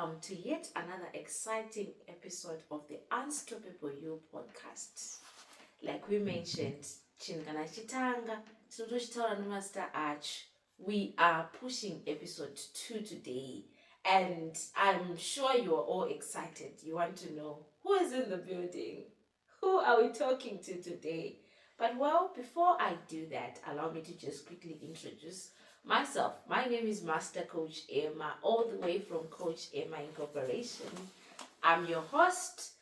welcome to yet another exciting episode of the Unstoppable You podcast. Like we mentioned, Chingana Chitanga, Chinotoshitara Master Arch, we are pushing episode 2 today. And I'm sure you are all excited. You want to know who is in the building? Who are we talking to today? But well, before I do that, allow me to just quickly introduce myself. My name is Master Coach Emma, all the way from Coach Emma Incorporation. I'm your host.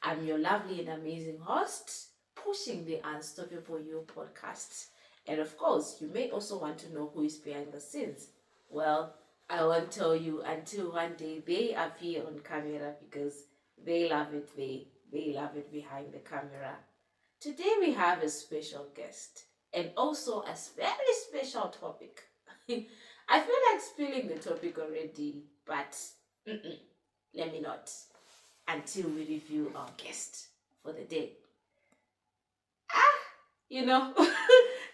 I'm your lovely and amazing host, pushing the Unstoppable You podcast. And of course, you may also want to know who is behind the scenes. Well, I won't tell you until one day they appear on camera because they love it. They love it behind the camera. Today we have a special guest and also a very special topic. I feel like spilling the topic already, but let me not until we review our guest for the day. Today's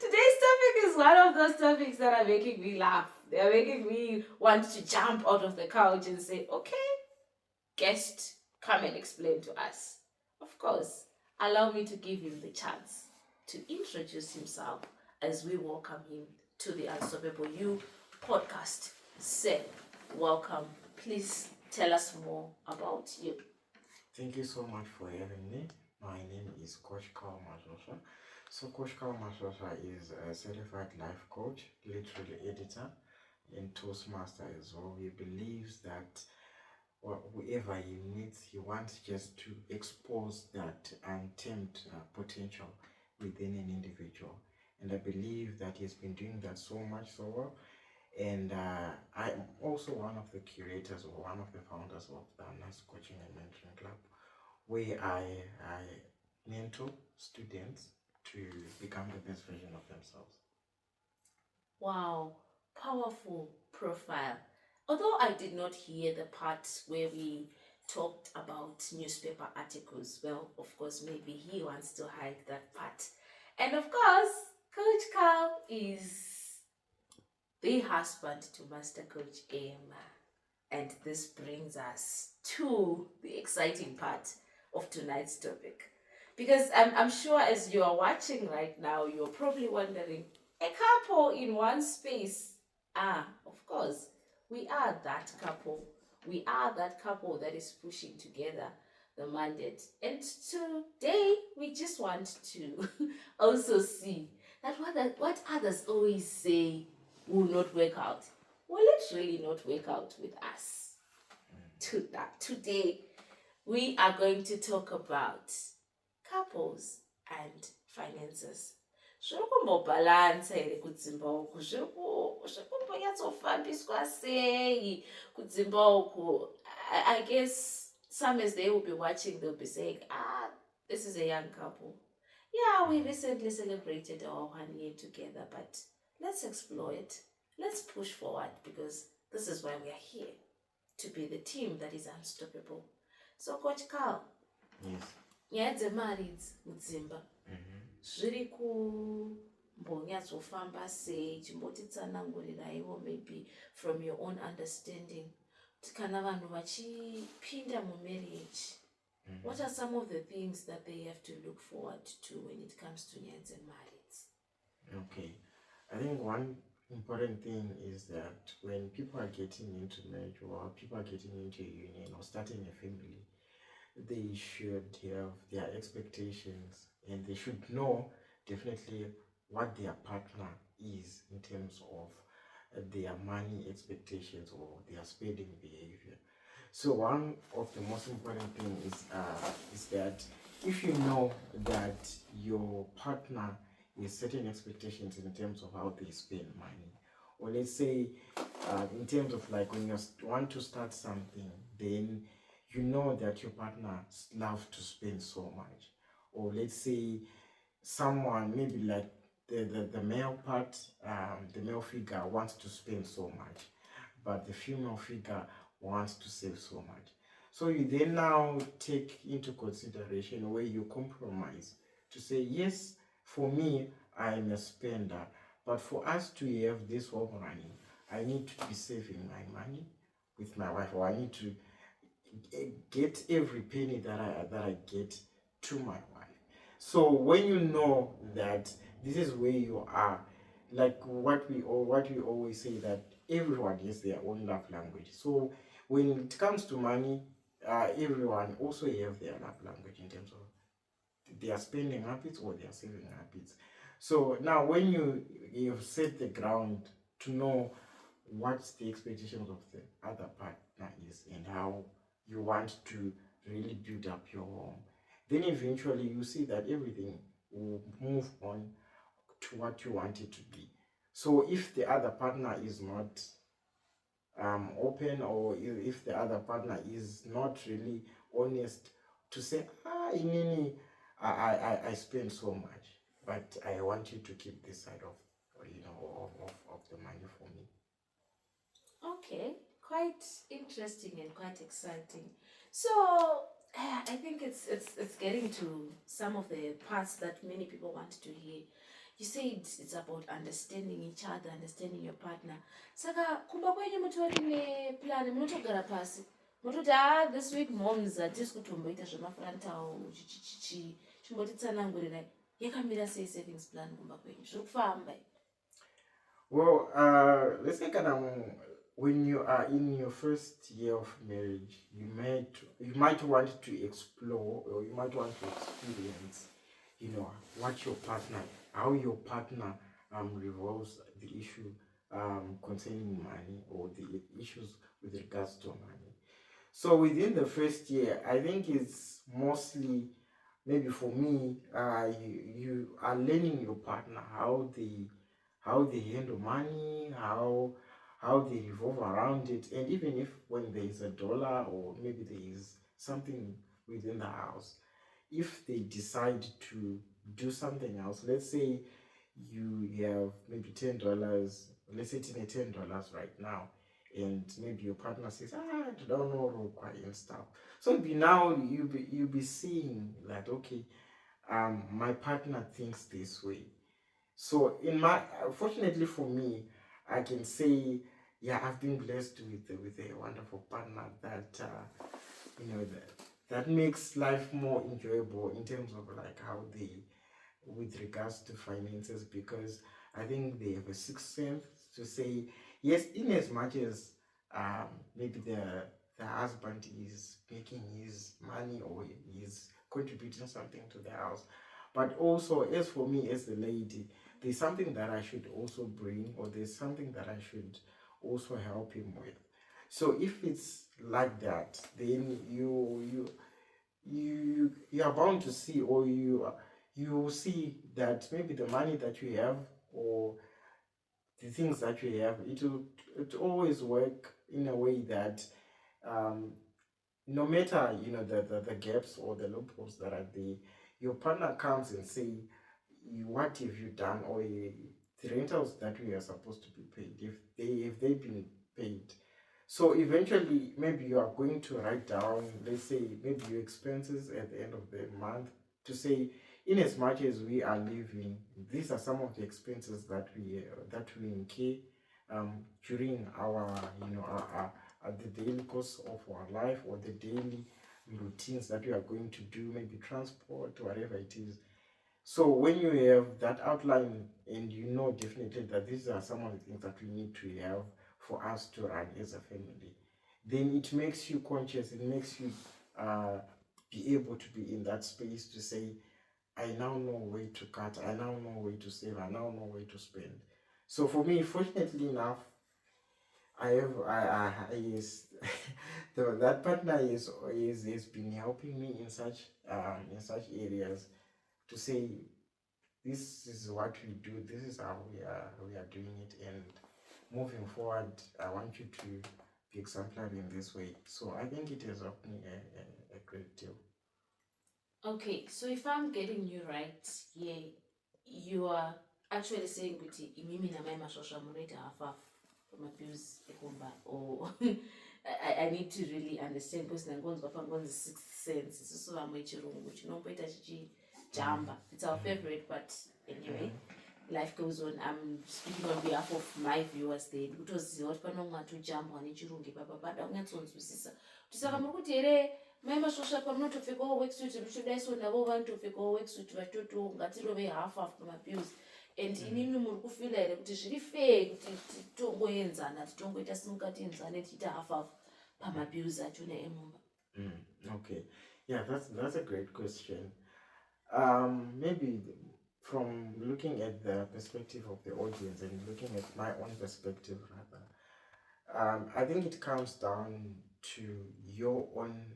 topic is one of those topics that are making me laugh. They are making me want to jump out of the couch and say, okay, guest, come and explain to us. Of course, allow me to give him the chance to introduce himself as we welcome him to the Unstoppable You podcast. Sir, welcome. Please tell us more about you. Thank you so much for having me. My name is Coach Maswoswa. So Coach Maswoswa is a certified life coach, literally editor, and Toastmaster as well. He believes that whoever he meets, he wants just to expose that untamed potential within an individual. And I believe that he's been doing that so much so well. And I'm also one of the curators or one of the founders of the NAS Coaching and Mentoring Club, where I mentor students to become the best version of themselves. Wow, powerful profile. Although I did not hear the part where we talked about newspaper articles, well, of course, maybe he wants to hide that part. And of course, Coach Carl is the husband to Master Coach Emma. And this brings us to the exciting part of tonight's topic. Because I'm sure as you are watching right now, you're probably wondering, a couple in one space. Of course, we are that couple. We are that couple that is pushing together the mandate. And today, we just want to also see that what others always say will not work out will literally not work out with us. Today, we are going to talk about couples and finances. Zviri kumbobalansa here kudzimba uku, zviri kumbonatsofambiswa sei kudzimba uku. I guess some as they will be watching, they'll be saying, this is a young couple. Yeah, we recently celebrated our 1 year together, but let's explore it. Let's push forward because this is why we are here, to be the team that is unstoppable. So, Coach Carl, Yes. nyaya dzemari mudzimba zviri kumbonyatsofamba sei, chimbotitsanangurirawo maybe from your own understanding kuti kana vanhu vachipinda mumarriage, what are some of the things that they have to look forward to when it comes to nyaya dzemari? Okay. I think one important thing is that when people are getting into marriage or people are getting into a union or starting a family, they should have their expectations and they should know definitely what their partner is in terms of their money expectations or their spending behavior. So one of the most important things is that if you know that your partner is setting expectations in terms of how they spend money, or let's say in terms of like when you want to start something, then you know that your partner loves to spend so much. Or let's say someone, maybe like the male part, the male figure wants to spend so much, but the female figure wants to save so much. So you then now take into consideration where you compromise to say, yes, for me, I am a spender, but for us to have this whole money, I need to be saving my money with my wife, or I need to get every penny that I get to my wife. So when you know that this is where you are, like what we always say, that everyone has their own love language. So when it comes to money, everyone also have their love language in terms of their spending habits or their saving habits. So now when you've set the ground to know what the expectations of the other partner is and how you want to really build up your home, then eventually you see that everything will move on to what you want it to be. So if the other partner is not open, or if the other partner is not really honest to say, inini, I spend so much, but I want you to keep this side of of the money for me. Okay, quite interesting and quite exciting. So I think it's getting to some of the parts that many people want to hear. You said it's about understanding each other, understanding your partner. Saka kumba kwenye mutori neplan munotogara pasi. Mutoti this week moms hatisi kutomboita zvemafurantawo chimbotitsanangurirai yakamira sei savings plan kumba kwenyu zviri kufamba. Well, let's say when you are in your first year of marriage, you might want to explore, or you might want to experience, what your partner, how your partner revolves the issue concerning money, or the issues with regards to money. So within the first year, I think it's mostly, maybe for me, you are learning your partner, how they handle money, how they revolve around it, and even if when there is a dollar, or maybe there is something within the house, if they decide to do something else, let's say you have maybe $10, let's say it's in $10 right now, and maybe your partner says, I don't know, and stuff. So now you be seeing that, okay, my partner thinks this way. So fortunately for me, I can say, yeah, I've been blessed with a wonderful partner that that makes life more enjoyable in terms of like how they, with regards to finances, because I think they have a sixth sense to say, yes, in as much as maybe the husband is making his money, or is contributing something to the house, but also, as for me as the lady, there's something that I should also bring, or there's something that I should also help him with. So if it's like that, then you are bound to see, or you see that maybe the money that you have, or the things that you have, it always work in a way that no matter the gaps or the loopholes that are there, your partner comes and say, what have you done, or the rentals that we are supposed to be paid, if they've been paid. So eventually, maybe you are going to write down, let's say, maybe your expenses at the end of the month, to say, in as much as we are living, these are some of the expenses that we incur during our the daily course of our life, or the daily routines that we are going to do, maybe transport, whatever it is. So when you have that outline, and you know definitely that these are some of the things that we need to have for us to run as a family, then it makes you conscious. It makes you be able to be in that space to say, I now know where to cut, I now know where to save, I now know where to spend. So for me, fortunately enough, I have yes, that partner is been helping me in such areas, to say, this is what we do, this is how we are doing it, and moving forward, I want you to be exemplary in this way. So I think it has helped me a great deal. Okay, so if I'm getting you right, yeah, you are actually saying kuti imimi na mai Maswoswa munoita half pamabills ekumba, or I need to really understand, because nangonzwa pangonzi sixth sense, isusu vamwe chirungu chinomboita chichijamba. It's our favorite, but anyway. life goes on. I'm speaking on behalf of my viewers there. Kutoziva kuti panongatujambwa nechirungu ipapa pada unyatsonzwisisa kuti saka muri kuti here mai Maswoswa pamunotopfekawo worksuit muchodaiso navo vanotopfekawo worksuit vachitoto ngatirove half pamabills and inini muri kufila here kuti zviri fair kuti titongoenzana titongoita simukatienzane tiita half pamabills achona emumba. Okay, yeah, that's a great question. Maybe from looking at the perspective of the audience and looking at my own perspective rather, I think it comes down to your own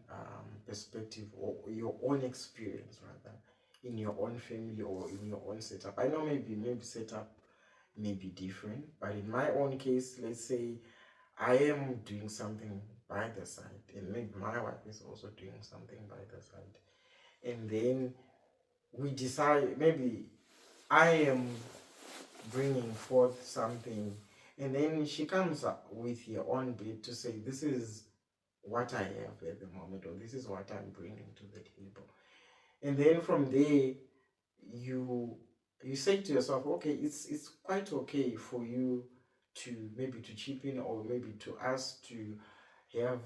perspective or your own experience rather in your own family or in your own setup. I know maybe setup may be different, but in my own case, let's say I am doing something by the side and maybe my wife is also doing something by the side, and then we decide, maybe I am bringing forth something and then she comes up with her own bit to say this is what I have at the moment or this is what I'm bringing to the table, and then from there you say to yourself, okay, it's quite okay for you to maybe to chip in or maybe to us to have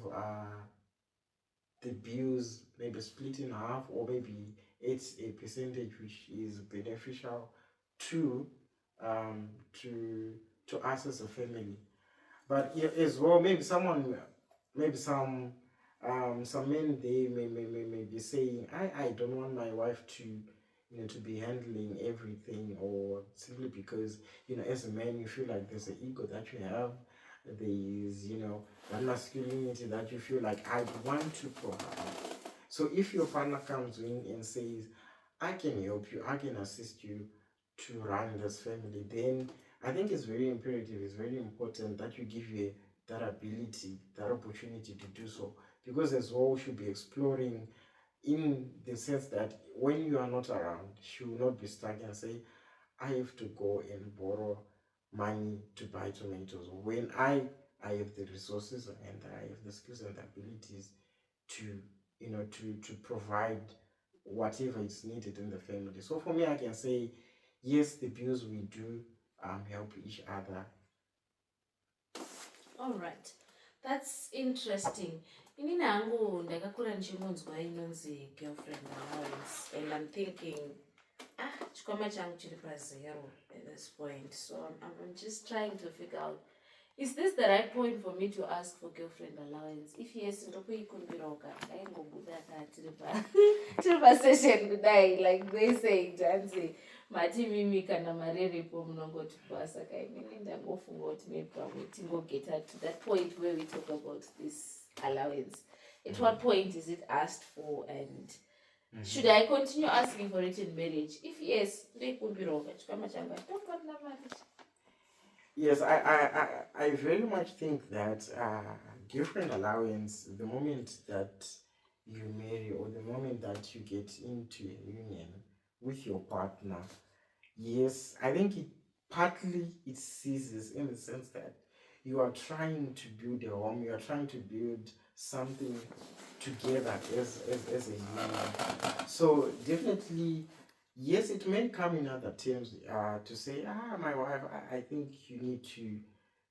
the bills maybe split in half, or maybe it's a percentage which is beneficial to us as a family. But yeah, as well, maybe some men, they may be saying, I don't want my wife to to be handling everything, or simply because as a man you feel like there's an ego that you have, there is that masculinity that you feel like I want to provide. So if your partner comes in and says, I can help you, I can assist you to run this family, then I think it's very imperative, it's very important that you give you that ability, that opportunity to do so, because as well we should be exploring in the sense that when you are not around, she will not be stuck and say, I have to go and borrow money to buy tomatoes, when I have the resources and I have the skills and the abilities to to provide whatever is needed in the family. So for me, I can say yes, the bills we do help each other. All right, that's interesting. Inini hangu ndakakura ndichingonzwa inonzi girlfriend allowance, and I'm thinking chikwama changu chiri pazero at this point, so I'm just trying to figure out, is this the right point for me to ask for girlfriend allowance? If yes, ndokuikumbirawo ndaingobuda tiri pasession kudai, like they say tanzi mati mimi kana mari iripo munongotipa, saka inini ndangofunga kuti maybe pamwe tingogeta to that point where we talk about this allowance. At what point is it asked for, and should I continue asking for it in marriage? If yes, yes, I very much think that girlfriend allowance, the moment that you marry or the moment that you get into a union with your partner, yes, I think partly it ceases in the sense that you are trying to build a home, you are trying to build something together as a union. So definitely, yes, it may come in other terms to say, my wife, I think you need to,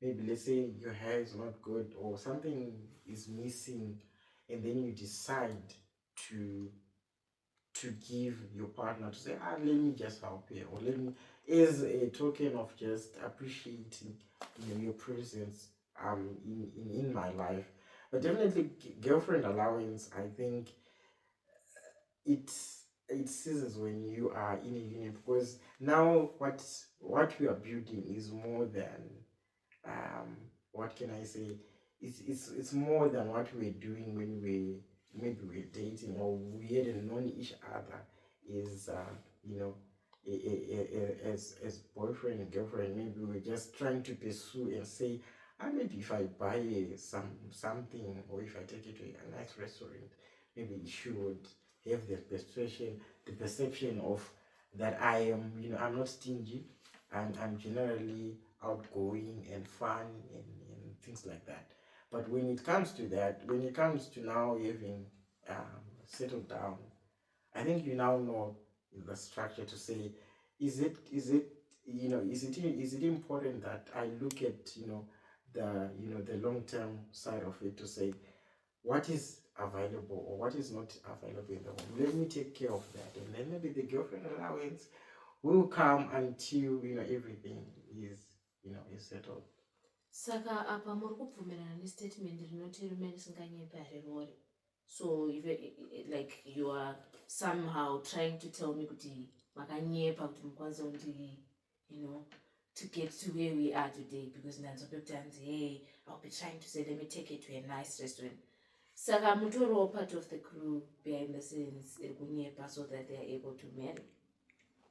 maybe let's say your hair is not good or something is missing, and then you decide to give your partner to say, let me just help you, or let me, as a token of just appreciating your presence in my life. But definitely girlfriend allowance, I think it ceases when you are in a union, because now what we are building is more than what can I say, it's more than what we were doing when maybe we were dating, or we hadn't known each other as as boyfriend and girlfriend. Maybe we were just trying to pursue and say, maybe if I buy something, or if I take it to a nice restaurant, maybe she would have the perception of that I am, I'm not stingy, and I'm generally outgoing and fun and things like that. But when it comes to that, when it comes to now having settled down, I think you now know the structure to say, is it is it important that I look at the long-term side of it to say what is available or what is not available in the home? Let me take care of that, and then maybe the girlfriend allowance will come until everything is settled. Saka apa muri kubvumirana nestatement rinoti rume risinganyepa rerori. So like you are somehow trying to tell me kuti makanyepa kuti mukwanisa kuti to get to where we are today, because ndanzopeptanzi hey, I'll be trying to say let me take it to a nice restaurant. Saka mutoriwo part of the crew behind the scenes kunyepa so that they are able to marry.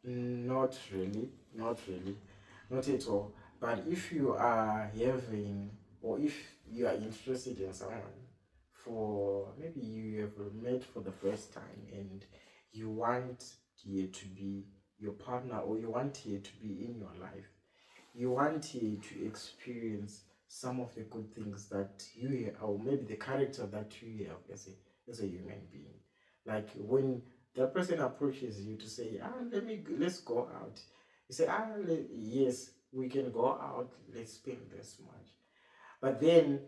Not really, not at all. But if you are having, or if you are interested in someone, for maybe you have met for the first time and you want here to be your partner, or you want here to be in your life, you want here to experience some of the good things that you have, or maybe the character that you have as a human being. Like when that person approaches you to say, let's go out. You say, yes, we can go out, let's spend this much. But then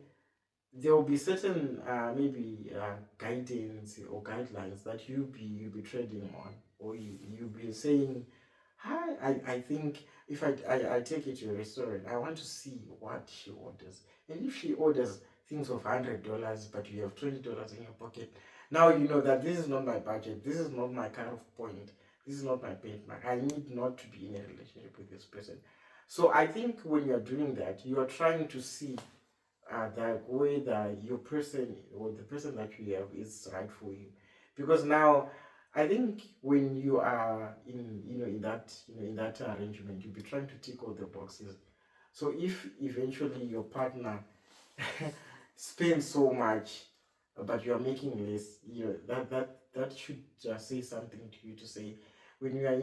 there will be certain maybe guidance or guidelines that you'll be trading on, or you'll be saying, hi, I think if I take it to a restaurant, I want to see what she orders. And if she orders things of $100, but you have $20 in your pocket, now you know that this is not my budget, this is not my kind of point, this is not my benchmark. I need not to be in a relationship with this person. So I think when you're doing that, you are trying to see that whether your person or the person that you have is right for you. Because now I think when you are in that arrangement, you'll be trying to tick all the boxes. So if eventually your partner spends so much but you are making less, that should say something to you, to say when you are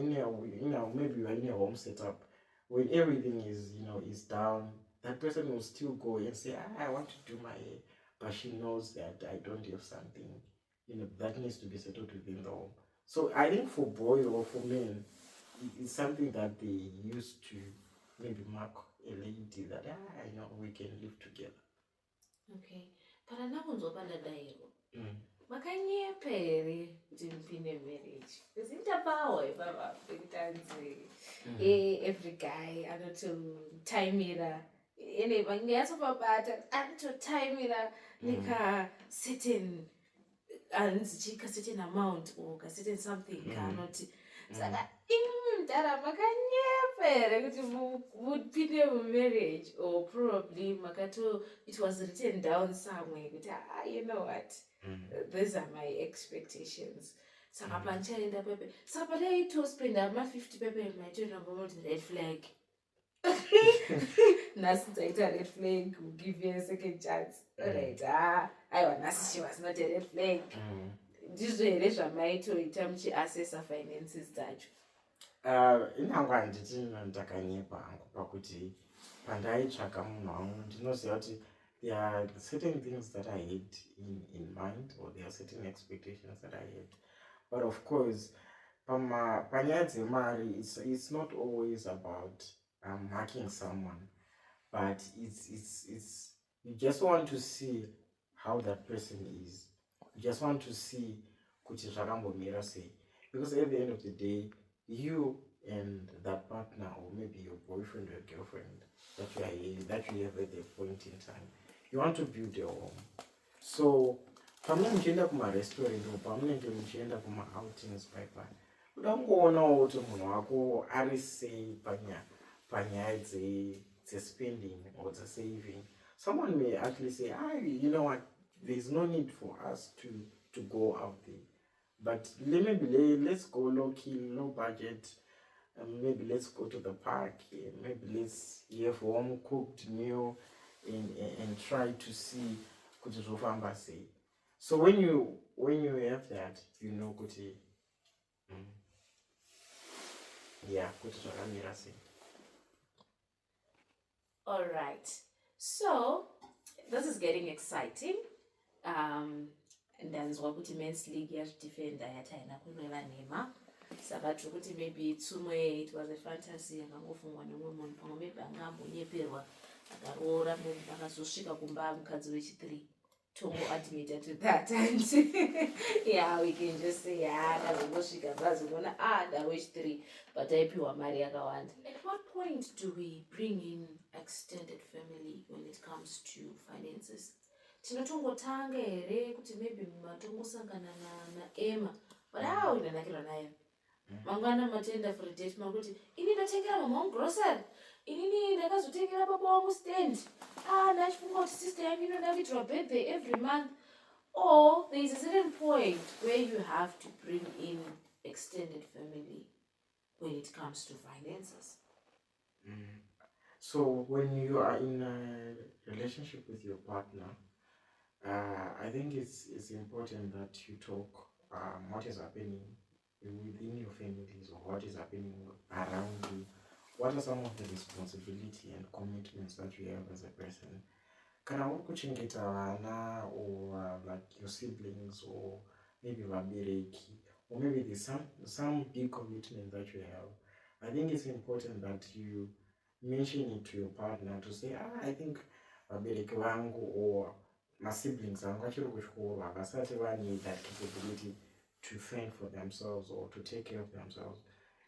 maybe you are in a home setup, when everything is down, that person will still go and say, I want to do my hair, but she knows that I don't have something that needs to be settled within the home. So I think for boys or for men, it's something that they used to maybe mark a lady that we can live together. Okay. But anakunzopanda dairo. Makanyepa here kuti mupinde marriage. Because intapawo ibaba pekutanzi every guy anototaimira ene vange yatsopabata anototaimira nika certain chika certain amount or ka certain something kanoti saka mudhara makanyepa here kuti mupinde mumarriage, or probably it was written down somewhere kuti you know what, these are my expectations. Saka panchaenda pepe saka pataitospenda ma50 pepe maitoendambomoti red flag. Nasi dzaita red flag, will give you a second chance. Alright, aiwa nasi she was not a red flag. Ndizvo here zvamaitoita muchiassessa finances dzacho? Inhangu handiti ndakanyepa hangu pakuti pandaitsvaka munhu wangu ndinoziva kuti there are certain things that I had in mind, or there are certain expectations that I had. But of course, panyaya dzemari, it's not always about marking someone, but it's you just want to see how that person is. You just want to see kuti zvakambomira sei, because at the end of the day, you and that partner, or maybe your boyfriend or girlfriend that you have at that point in time, you want to build your home. So pamunenge muchienda kumarestaurant or pamunenge muchienda kuma-outings paipai, kuda kungoonawo kuti munhu wako ari sei panyaya spending or the saving. Someone may actually say, you know what, there's no need for us to go out there, but maybe let's go low-key, low budget, maybe let's go to the park, maybe let's have home cooked meal and try to see kuti zvofamba sei. So when you have that, you know kuti kuti zvakamira sei. All right, so this is getting exciting. Ndanzwa kuti men's league yazvidefenda yati haina kunweva nhema. saka tiri kuti maybe tsumwe it was a fantasy yakangofungwa nemumwe munhu pamwe maybe anga ambonyeperwa akaroora maybe akazosvika kumba mukadzi wechi3 tongo admita to that and yeah we can just say yeah akazongosvika bazoona da wechi3 but aipiwa mari yakawanda. At what point do we bring in extended family when it comes to finances? Tinotongotanga here kuti maybe matongosangana naEmma but inanakirwa nayo mangwana matenda for a date makuti ini ndatengera mama wangu grocery, inini ndakazotengera baba wangu stand, ndachifunga kuti sister yangu inoda kuitirwa birthday every month. Or there is a certain point where you have to bring in extended family when it comes to finances. So when you are in a relationship with your partner, I think it's important that you talk what is happening within your families or what is happening around you. What are some of the responsibility and commitments that you have as a person? Kana uri kuchengeta vana or like your siblings or maybe vabereki, or maybe there's some big commitment that you have. I think it's important that you mention it to your partner to say, I think vabereki vangu or my siblings vangu vachiri kuchikoro havasati vane that capability to fend for themselves or to take care of themselves.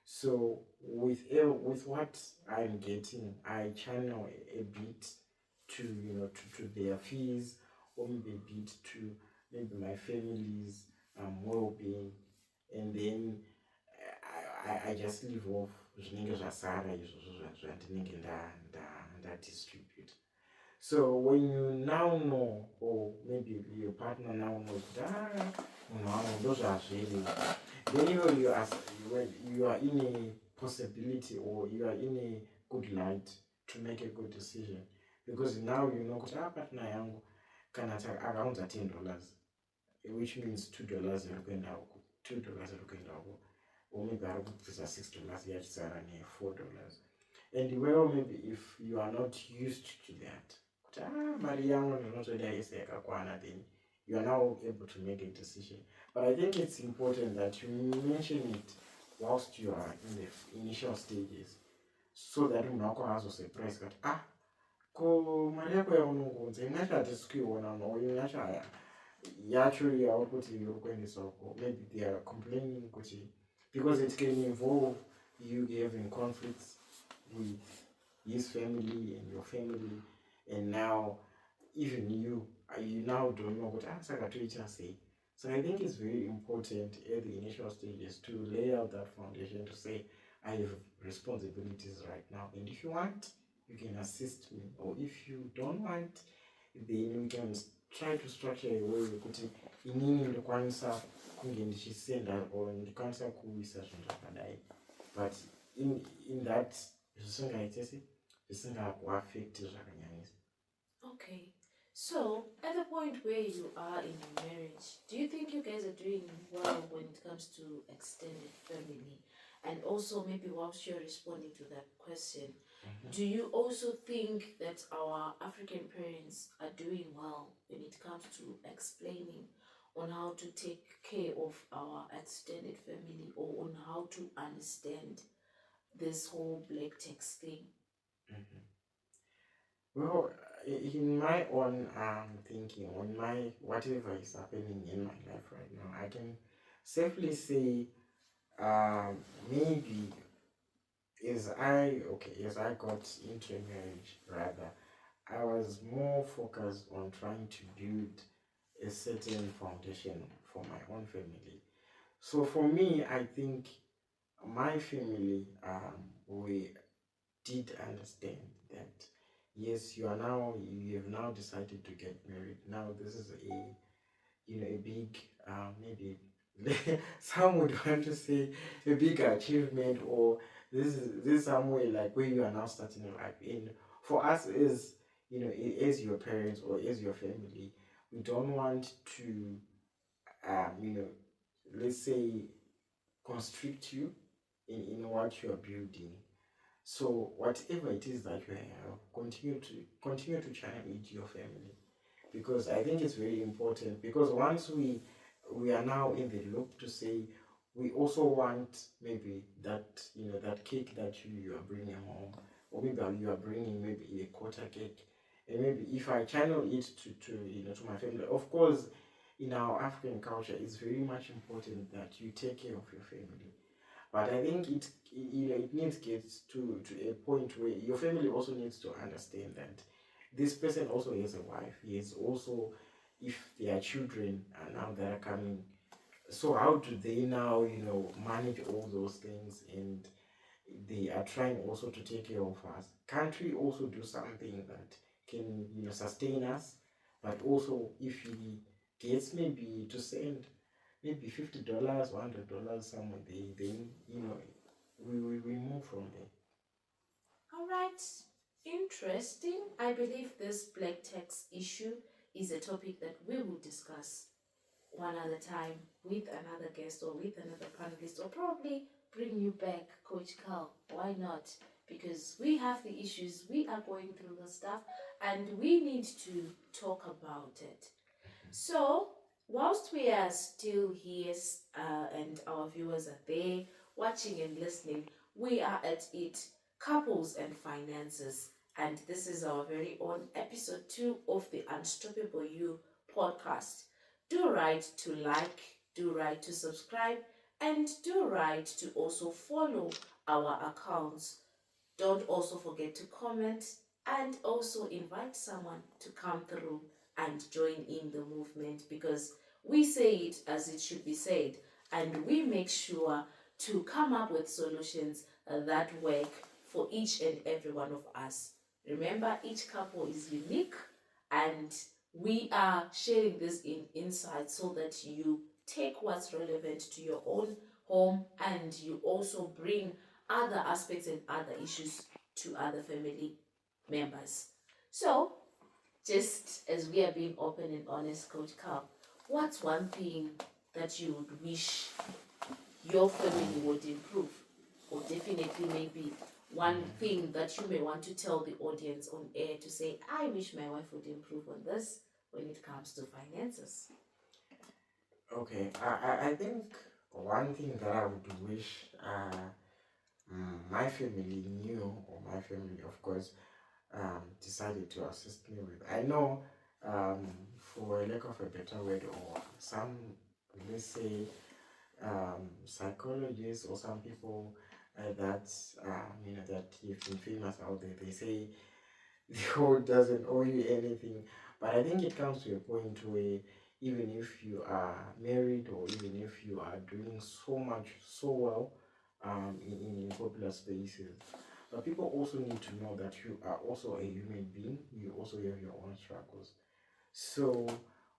So with what I'm getting, I channel a bit to to their fees, or maybe a bit to maybe my family's well-being, and then I just leave off zvinenge zvasara izvozvo zvandinenge distribute. So when you now know, or maybe your partner now knows that then you are in a possibility, or you are in a good light to make a good decision, because now you know that partner yangu kana around $10, which means $2 rikuenda uko, or maybe $6 yachisara $4. And well, maybe if you are not used to that, then you are now able to make a decision. But I think it's important that you mention it whilst you are in the initial stages, so that you also surprise that ko mari yako yaunongounza ingacho hatisi kuiona no ingacho yacho yauri kuti iri kuendesa uko, maybe they are complaining kuti, because it can involve you having conflicts with his family and your family, and now even you now don't know what saka toita sei. So I think it's very important at the initial stages to lay out that foundation, to say I have responsibilities right now, and if you want you can assist me, or if you don't want then we can try to structure a way wekuti inini ndikwanisa kunge ndichisenda or ndikwanisa kuisa zvinhu zvakadai, but in that zvisingaitisi zvisingakuaffect zvakanyanyisa. Okay, so at the point where you are in a marriage, do you think you guys are doing well when it comes to extended family? And also, maybe whilst you're responding to that question, do you also think that our African parents are doing well when it comes to explaining on how to take care of our extended family, or on how to understand this whole black tax thing? Well, in my own thinking, on my whatever is happening in my life right now, I can safely say maybe as I got into a marriage, rather, I was more focused on trying to build a certain foundation for my own family. So for me, I think my family, we did understand that yes, you have now decided to get married. Now this is a big maybe some would want to say a big achievement, or this is somewhere like where you are now starting life. And for us, as as your parents or as your family, we don't want to let's say constrict you in what you are building. So whatever it is that you have, continue to channel it to your family, because I think it's very important. Because once we are now in the loop to say we also want maybe that, that cake that you are bringing home, or maybe you are bringing maybe a quarter cake, and maybe if I channel it to my family. Of course, in our African culture, it's very much important that you take care of your family. But I think it needs to get to a point where your family also needs to understand that this person also has a wife. He has also, if there are children and now that are coming, so how do they now, manage all those things? And they are trying also to take care of us. Can't we also do something that can, sustain us? But also, if he gets maybe to send maybe $50, $100 somewhere, then we move from there. All right. Interesting. I believe this black tax issue is a topic that we will discuss one other time with another guest or with another panelist, or probably bring you back, Coach Carl. Why not? Because we have the issues, we are going through the stuff, and we need to talk about it. So, whilst we are still here and our viewers are there watching and listening, we are at it, couples and finances. And this is our very own episode 2 of the Unstoppable You podcast. Do right to like, do right to subscribe, and do right to also follow our accounts. Don't also forget to comment and also invite someone to come through and join in the movement, because we say it as it should be said, and we make sure to come up with solutions that work for each and every one of us. Remember, each couple is unique, and we are sharing this insight so that you take what's relevant to your own home, and you also bring other aspects and other issues to other family members. So, just as we are being open and honest, Coach Carl, what's one thing that you would wish your family would improve? Or definitely maybe one thing that you may want to tell the audience on air to say, I wish my wife would improve on this when it comes to finances. Okay, I think one thing that I would wish my family knew, or my family, of course, decided to assist me with. I know, for a lack of a better word, or some, let's say, psychologists or some people that that have been famous out there, they say the world doesn't owe you anything. But I think it comes to a point where even if you are married, or even if you are doing so well in popular spaces, but people also need to know that you are also a human being. You also have your own struggles. So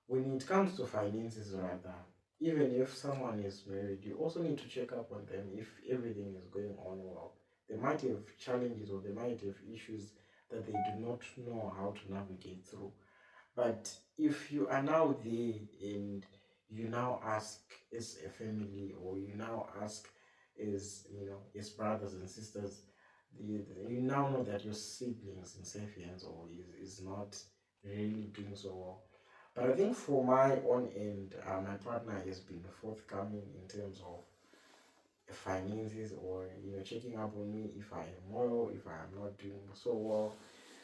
when it comes to finances, rather, even if someone is married, you also need to check up on them if everything is going on well. They might have challenges, or they might have issues that they do not know how to navigate through. But if you are now there, and you now ask as a family, or you now ask as brothers and sisters, you now know that your siblings in safe hands, or is not really doing so well. But I think for my own end, my partner has been forthcoming in terms of finances, or checking up on me if I am well, if I am not doing so well.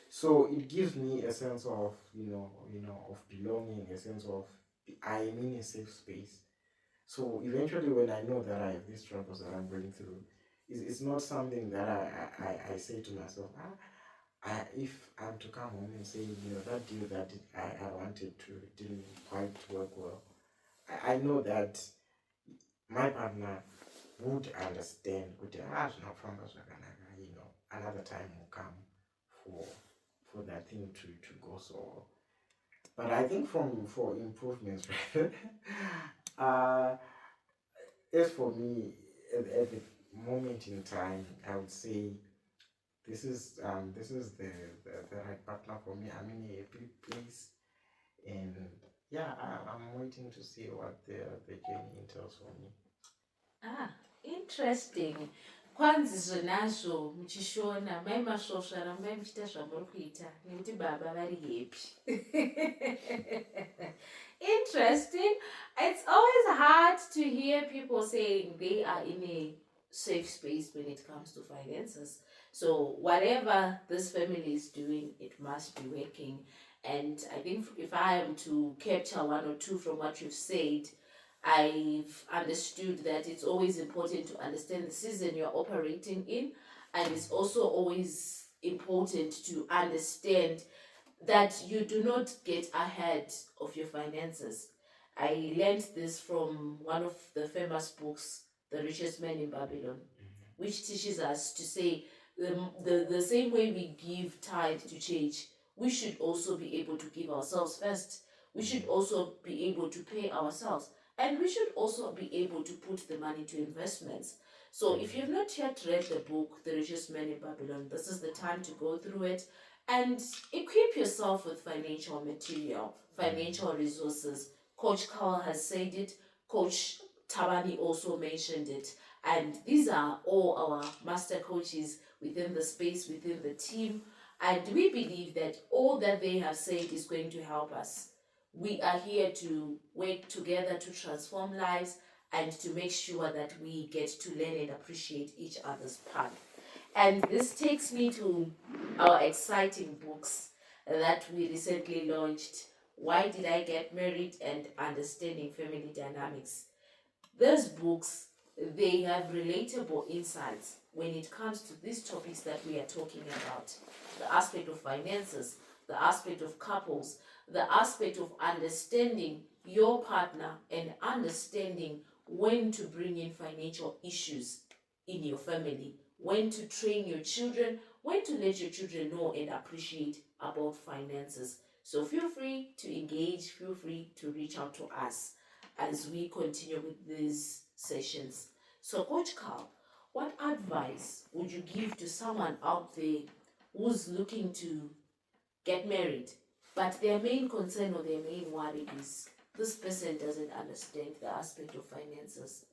So it gives me a sense of of belonging, a sense of I am in a safe space. So eventually, when I know that I have these struggles that I'm going through, it's not something that I say to myself, if I'm to come home and say, that deal that I wanted to didn't quite work well, I know that my partner would understand. Would not from us, another time will come for that thing to go so well. But I think for improvements, uh, as for me, at the moment in time, I would say this is the right partner for me. I'm in a happy place, and yeah, I'm waiting to see what the journey entails for me. Interesting. Kwanzi zvonazvo muchishona mai Maswoswa rambai muchiita zvamuri kuita nekuti baba vari happy. interesting. It's always hard to hear people saying they are in a safe space when it comes to finances. So whatever this family is doing, it must be working. And I think if I am to capture one or two from what you've said, I've understood that it's always important to understand the season you're operating in, and it's also always important to understand that you do not get ahead of your finances. I learned this from one of the famous books, The Richest Man in Babylon, which teaches us to say the same way we give tithe to church, we should also be able to give ourselves first. We should also be able to pay ourselves. And we should also be able to put the money to investments. So if you've not yet read the book, The Richest Man in Babylon, this is the time to go through it and equip yourself with financial material, financial resources. Coach Carl has said it, Coach Tabani also mentioned it, and these are all our master coaches within the space, within the team, and we believe that all that they have said is going to help us. We are here to work together to transform lives and to make sure that we get to learn and appreciate each other's path. And this takes me to our exciting books that we recently launched, Why Did I Get Married and Understanding Family Dynamics. Those books, they have relatable insights when it comes to these topics that we are talking about. The aspect of finances, the aspect of couples, the aspect of understanding your partner and understanding when to bring in financial issues in your family, when to train your children, when to let your children know and appreciate about finances. So feel free to engage, feel free to reach out to us as we continue with these sessions. So, Coach Carl, what advice would you give to someone out there who's looking to get married, but their main concern or their main worry is this person doesn't understand the aspect of finances?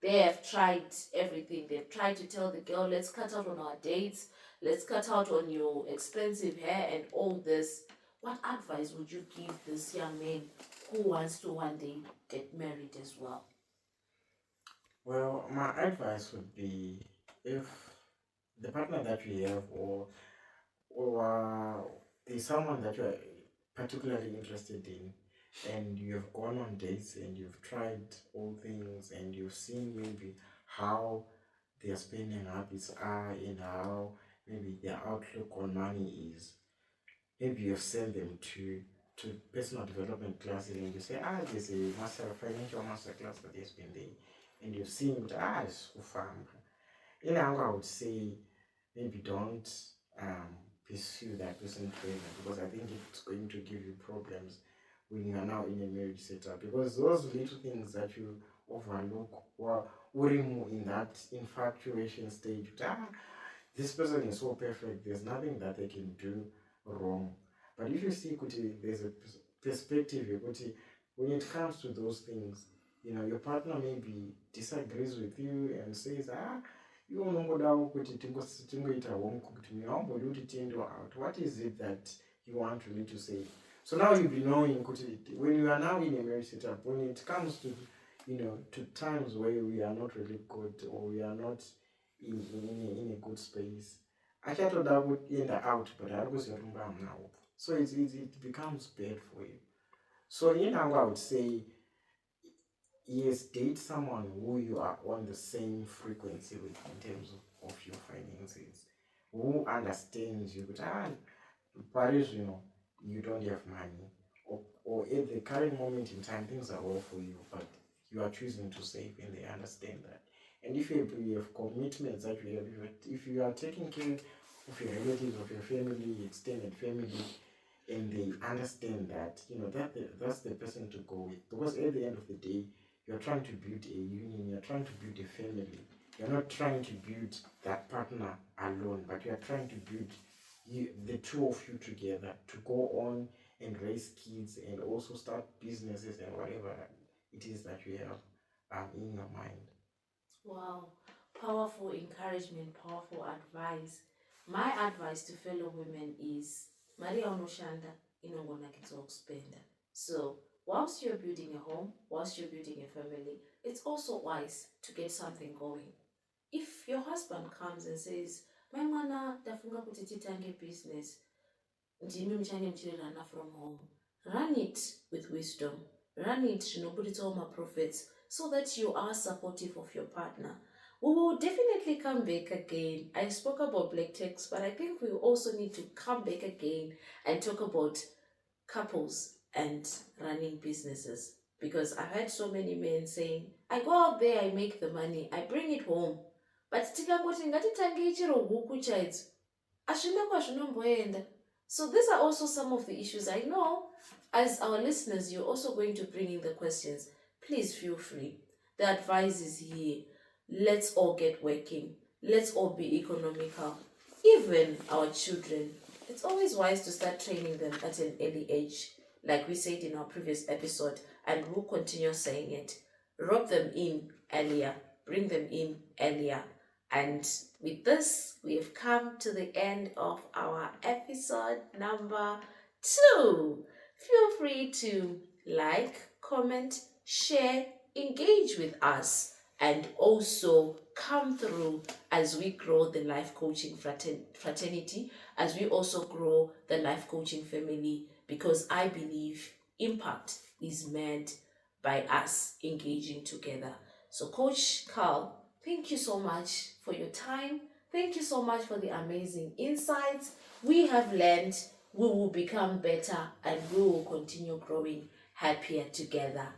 They have tried everything. They've tried to tell the girl, let's cut out on our dates, let's cut out on your expensive hair and all this. What advice would you give this young man who wants to one day get married as well? Well, my advice would be, if the partner that you have, or there's someone that you're particularly interested in, and you have gone on dates and you've tried all things and you've seen maybe how their spending habits are and how maybe their outlook on money is. Maybe you've sent them to personal development classes and you say, there's a financial master class that has been there, and you've seen it, it's fun. In I would say maybe don't pursue that person further, because I think it's going to give you problems when you are now in a marriage setup, because those little things that you overlook or remove in that infatuation stage, this person is so perfect, there's nothing that they can do wrong. But if you see kuti, there's a perspective kuti, when it comes to those things, your partner maybe disagrees with you and says, you unongodawo kuti tingoita home cooked meal, haumbodi kuti tiende out. What is it that you want really to say? So now you'll be knowing kuti, when you are now in a marriage setup, when it comes to to times where we are not really good, or we are not in a good space, achatoda kuenda out but ari kuzorumba nawo, so it becomes bad for you. So I would say, yes, date someone who you are on the same frequency with in terms of your finances, who understands you, but Paris, you don't have money, or at the current moment in time things are well for you, but you are choosing to save, and they understand that. And if you have commitments that you have, if you are taking care of your relatives, of your family, extended family, and they understand that, that's the person to go with. Because at the end of the day, you're trying to build a union, you're trying to build a family. You're not trying to build that partner alone, but you're trying to build the two of you together to go on and raise kids and also start businesses and whatever it is that you have in your mind. Wow, powerful encouragement, powerful advice. My advice to fellow women is Maria Onoshanda inongona kitsokuspenda. So whilst you're building a home, whilst you're building a family, it's also wise to get something going. If your husband comes and says, my mwana ndafunga kuti titange business, ndimi muchange muchirerana from home, run it with wisdom, run it zvinobuditsawo maprofits, so that you are supportive of your partner. We will definitely come back again. I spoke about black tax, but I think we also need to come back again and talk about couples and running businesses. Because I've heard so many men saying, I go out there, I make the money, I bring it home. But tikangoti ngatitange ichiro huku chaidzo, hazvina kwazvinomboenda. So these are also some of the issues. I know as our listeners, you're also going to bring in the questions. Please feel free. The advice is here. Let's all get working. Let's all be economical. Even our children. It's always wise to start training them at an early age, like we said in our previous episode, and we'll continue saying it. Rope them in earlier. Bring them in earlier. And with this, we have come to the end of our episode number 2. Feel free to like, comment, share, engage with us, and also come through as we grow the life coaching fraternity, as we also grow the life coaching family, because I believe impact is made by us engaging together. So Coach Carl, thank you so much for your time. Thank you so much for the amazing insights. We have learned, we will become better, and we will continue growing happier together.